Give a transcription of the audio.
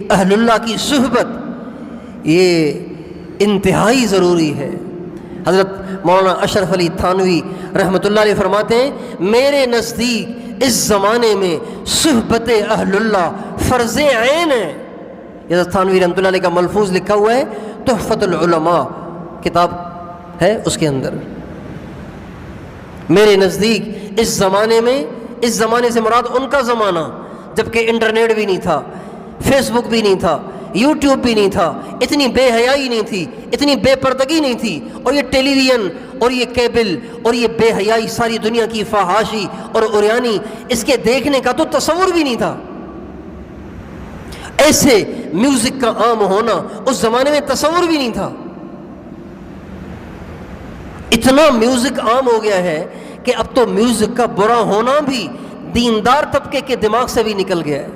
اہل اللہ کی صحبت یہ انتہائی ضروری ہے۔ حضرت مولانا اشرف علی تھانوی رحمۃ اللہ علیہ فرماتے ہیں میرے نزدیک اس زمانے میں صحبت اہل اللہ فرض عین ہے۔ حضرت تھانوی رحمۃ اللہ علیہ کا ملفوظ لکھا ہوا ہے تحفۃ العلماء کتاب ہے، اس کے اندر میرے نزدیک اس زمانے میں، اس زمانے سے مراد ان کا زمانہ جبکہ انٹرنیٹ بھی نہیں تھا، فیس بک بھی نہیں تھا، یوٹیوب بھی نہیں تھا، اتنی بے حیائی نہیں تھی، اتنی بے پردگی نہیں تھی، اور یہ ٹیلی ویژن اور یہ کیبل اور یہ بے حیائی ساری دنیا کی فحاشی اور عریانی، اس کے دیکھنے کا تو تصور بھی نہیں تھا۔ ایسے میوزک کا عام ہونا اس زمانے میں تصور بھی نہیں تھا۔ اتنا میوزک عام ہو گیا ہے کہ اب تو میوزک کا برا ہونا بھی دیندار طبقے کے دماغ سے بھی نکل گیا ہے۔